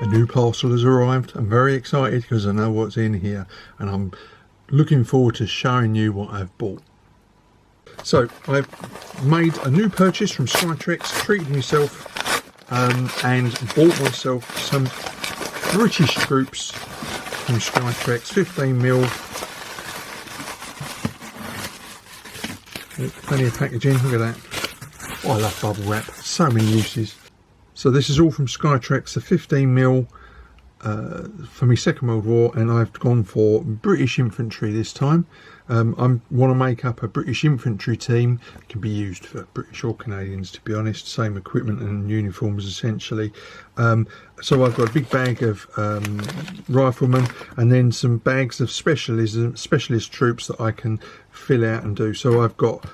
A new parcel has arrived. I'm very excited because I know what's in here, and I'm looking forward to showing you what I've bought. So I've made a new purchase from Skytrex, treated myself and bought myself some British troops from Skytrex, 15mm. Plenty of packaging, look at that. Oh, I love bubble wrap, so many uses. So this is all from Skytrex, the 15mm for my Second World War, and I've gone for British infantry this time. I want to make up a British infantry team. It can be used for British or Canadians, to be honest, same equipment and uniforms essentially. So I've got a big bag of riflemen, and then some bags of specialist troops that I can fill out and do. So I've got,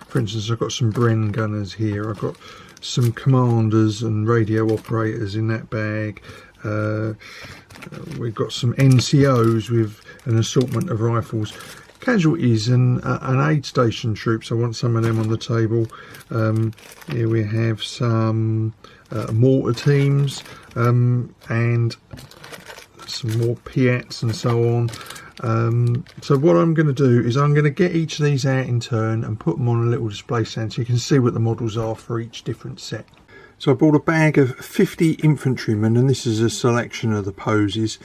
for instance, I've got some Bren gunners here, I've got some commanders and radio operators in that bag. We've got some NCOs with an assortment of rifles, casualties and aid station troops. I want some of them on the table. Here we have some mortar teams and some more Piats and so on. So what I'm going to do is I'm going to get each of these out in turn and put them on a little display stand so you can see what the models are for each different set. So I bought a bag of 50 infantrymen, and this is a selection of the poses.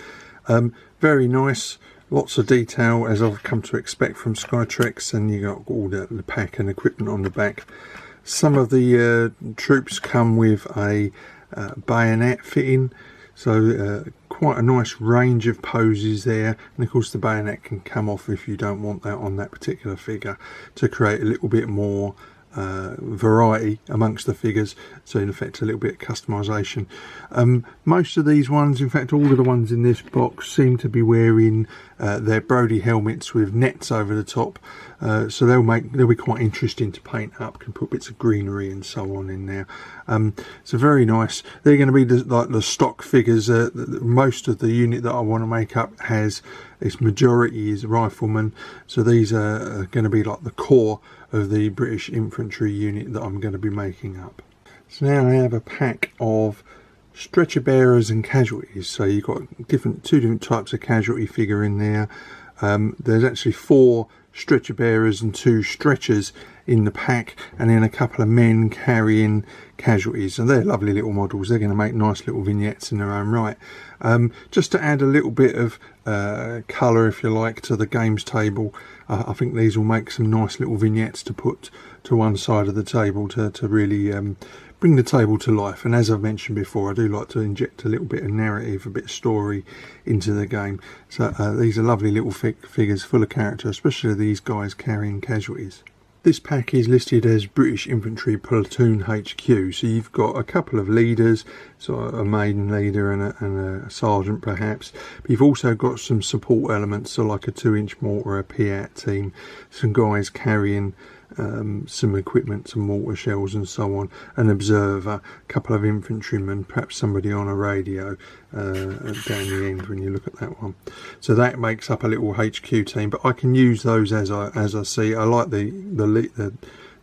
Very nice, lots of detail as I've come to expect from Skytrex, and you got all the pack and equipment on the back. Some of the troops come with a bayonet fitting, so quite a nice range of poses there, and of course the bayonet can come off if you don't want that on that particular figure, to create a little bit more variety amongst the figures, so in effect a little bit of customization. Most of these ones, in fact all of the ones in this box, seem to be wearing their Brody helmets with nets over the top, so they'll be quite interesting to paint up. Can put bits of greenery and so on in there. So very nice. They're going to be like the stock figures. Most of the unit that I want to make up has, its majority is riflemen, so these are going to be like the core of the British infantry unit that I'm going to be making up. So now I have a pack of stretcher bearers and casualties. So you've got two different types of casualty figure in there. There's actually 4 stretcher bearers and 2 stretchers in the pack, and then a couple of men carrying casualties, and they're lovely little models. They're going to make nice little vignettes in their own right. Just to add a little bit of colour, if you like, to the games table, I think these will make some nice little vignettes to put to one side of the table to really bring the table to life. And as I've mentioned before, I do like to inject a little bit of narrative, a bit of story into the game. So these are lovely little figures full of character, especially these guys carrying casualties. This pack is listed as British Infantry Platoon HQ, so you've got a couple of leaders, so a maiden leader and a sergeant perhaps, but you've also got some support elements, so like a 2-inch mortar, a Piat team, some guys carrying some equipment, some mortar shells and so on, an observer, a couple of infantrymen, perhaps somebody on a radio down the end when you look at that one. So that makes up a little HQ team, but I can use those as I see. I like the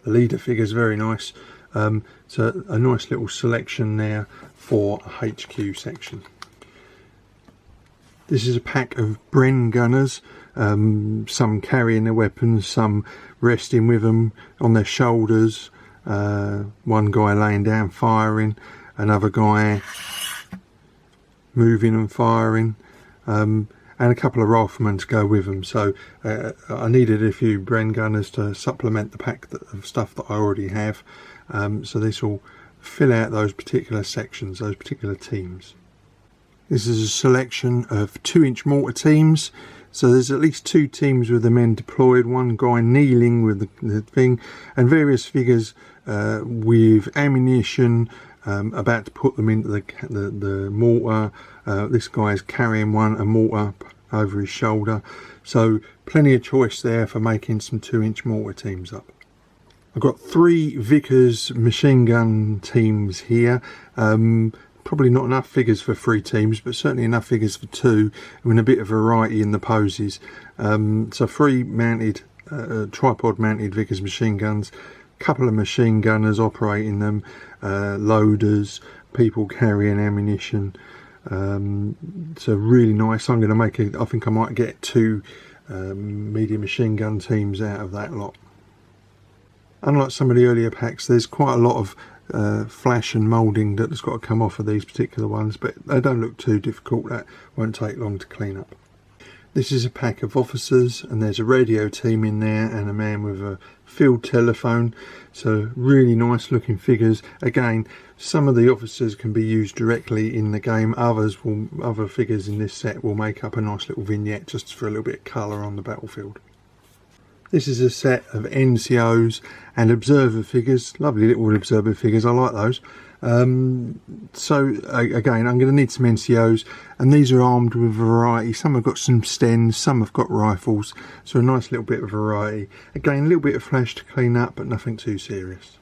leader figures, very nice. So a nice little selection there for a HQ section. This is a pack of Bren gunners, some carrying their weapons, some resting with them on their shoulders, one guy laying down firing, another guy moving and firing, and a couple of riflemen to go with them. So I needed a few Bren gunners to supplement the pack of stuff that I already have, so this will fill out those particular sections, those particular teams. This is a selection of 2-inch mortar teams. So there's at least 2 teams with the men deployed, one guy kneeling with the thing, and various figures with ammunition, about to put them into the mortar. This guy is carrying a mortar over his shoulder. So plenty of choice there for making some 2-inch mortar teams up. I've got 3 Vickers machine gun teams here. Probably not enough figures for 3 teams, but certainly enough figures for 2, and a bit of variety in the poses. So 3 mounted, tripod mounted Vickers machine guns, a couple of machine gunners operating them, loaders, people carrying ammunition, So really nice. I'm going to make I think I might get 2 medium machine gun teams out of that lot. Unlike some of the earlier packs, there's quite a lot of flash and moulding that's got to come off of these particular ones, but they don't look too difficult. That won't take long to clean up. This is a pack of officers, and there's a radio team in there and a man with a field telephone. So really nice looking figures. Again, some of the officers can be used directly in the game. Other figures in this set will make up a nice little vignette just for a little bit of colour on the battlefield. This is a set of Ncos and observer figures. Lovely little observer figures, I like those. So again, I'm going to need some Ncos, and these are armed with variety. Some have got some stens, some have got rifles, so a nice little bit of variety. Again, a little bit of flash to clean up, but nothing too serious.